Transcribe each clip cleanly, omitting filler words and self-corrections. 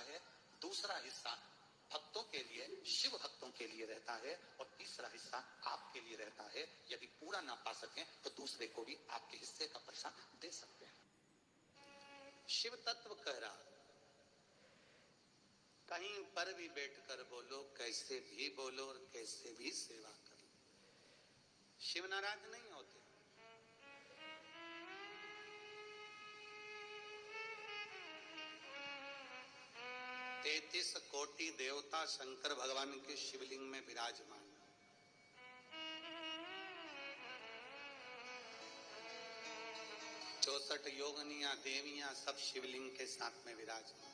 है, दूसरा हिस्सा भक्तों के लिए, शिव भक्तों के लिए रहता है, और तीसरा हिस्सा आपके लिए रहता है। यदि पूरा ना पा सकें तो दूसरे को भी आपके हिस्से का पैसा दे सकते हैं। शिव तत्व कह रहा, कहीं पर भी बैठकर बोलो, कैसे भी बोलो और कैसे भी सेवा करो, शिव नाराज नहीं होते। 33 कोटि देवता शंकर भगवान के शिवलिंग में विराजमान, 64 योगनियां देवियां सब शिवलिंग के साथ में विराजमान,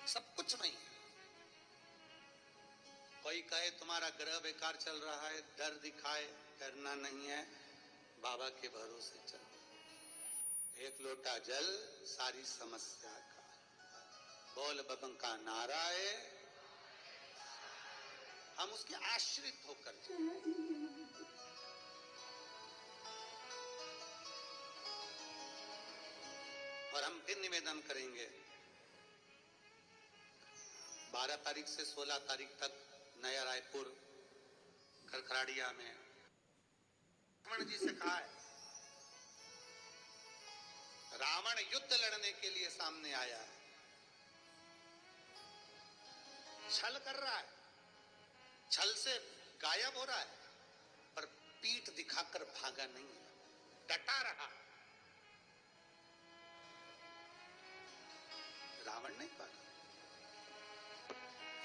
सब कुछ नहीं। कोई कहे तुम्हारा ग्रह बेकार चल रहा है, डर दिखाए, डरना नहीं है, बाबा के भरोसे चल। एक लोटा जल सारी समस्या का, बोल बबन का नारा है, हम उसके आश्रित होकर और हम फिर निवेदन करेंगे 12 तारीख से 16 तारीख तक नया रायपुर खरखराड़िया में रावण जी से कहा है, रावण युद्ध लड़ने के लिए सामने आया है, छल कर रहा है, छल से गायब हो रहा है, पर पीठ दिखाकर भागा नहीं, डटा रहा। रावण नहीं भागा,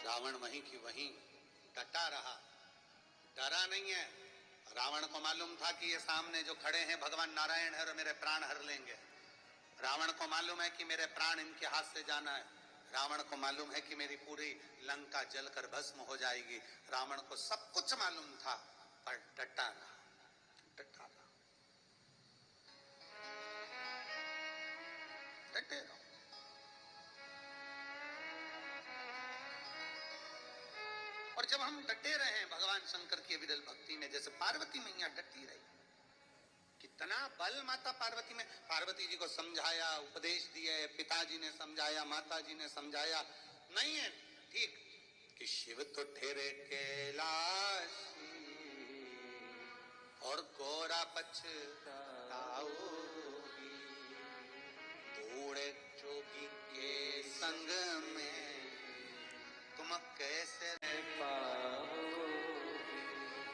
रावण वहीं की वहीं डटा रहा, डरा नहीं है। रावण को मालूम था कि ये सामने जो खड़े हैं भगवान नारायण है और मेरे प्राण हर लेंगे। रावण को मालूम है कि मेरे प्राण इनके हाथ से जाना है। रावण को मालूम है कि मेरी पूरी लंका जलकर भस्म हो जाएगी। रावण को सब कुछ मालूम था, पर डटा रहा, डटा रहा, डटे रहो। और जब हम डटे रहे भगवान शंकर की विरल भक्ति में, जैसे पार्वती मैया डटी रही, कितना बल माता पार्वती में। पार्वती जी को समझाया, उपदेश दिए, पिताजी ने समझाया, माताजी ने समझाया, नहीं है ठीक कि शिव तो ठहरे कैलाशी और गोरा पछताओगी, बूढ़े जोगी के संग में तुम कैसे रह पाओगी।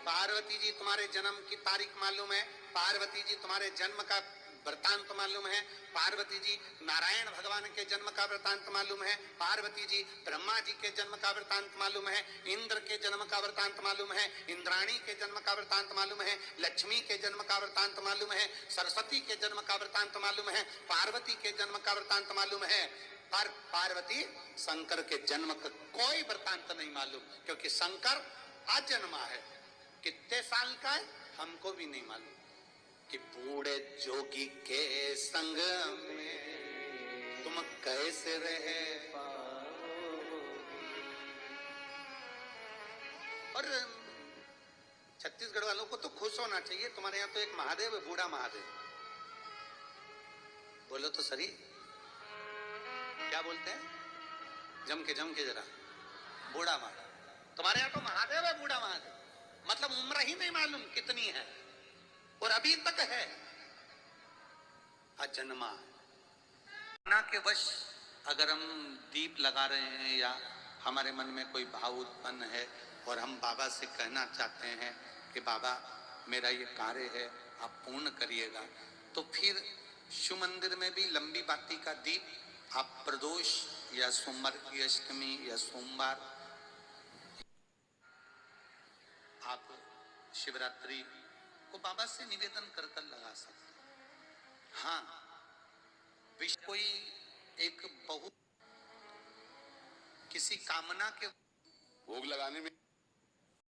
पार्वती जी तुम्हारे जन्म की तारीख मालूम है, पार्वती जी तुम्हारे जन्म का वृतांत मालूम है, पार्वती जी नारायण भगवान के जन्म का वृतांत मालूम है, पार्वती जी ब्रह्मा जी के जन्म का वृतांत मालूम है, इंद्र के जन्म का वृतांत मालूम है, इंद्राणी के जन्म का वृतांत मालूम है, लक्ष्मी के जन्म का वृतांत मालूम है, सरस्वती के जन्म का वृतांत मालूम है, पार्वती के जन्म का वृतांत मालूम है। पर पार्वती शंकर के जन्म का कोई वृतांत नहीं मालूम, क्योंकि शंकर अजन्मा है। कितने साल का है हमको भी नहीं मालूम, कि बूढ़े जोगी के संग में तुम कैसे रहे पाओगे। और छत्तीसगढ़ वालों को तो खुश होना चाहिए, तुम्हारे यहाँ तो एक महादेव है, बूढ़ा महादेव। बोलो तो सही, क्या बोलते हैं? जम के जरा, बूढ़ा महादेव। तुम्हारे यहाँ तो महादेव है, बूढ़ा महादेव, मतलब उम्र ही नहीं मालूम कितनी है, और अभी तक है अजन्मा। ना के वश अगर हम दीप लगा रहे हैं या हमारे मन में कोई भाव उत्पन्न है और हम बाबा से कहना चाहते हैं कि बाबा मेरा ये कार्य है आप पूर्ण करिएगा, तो फिर शिव मंदिर में भी लंबी बाती का दीप आप प्रदोष या सोमवार की अष्टमी या सोमवार, आप शिवरात्रि को बाबा से निवेदन कर कर लगा सकते हैं। हाँ, विश्व कोई एक बहुत किसी कामना के भोग लगाने में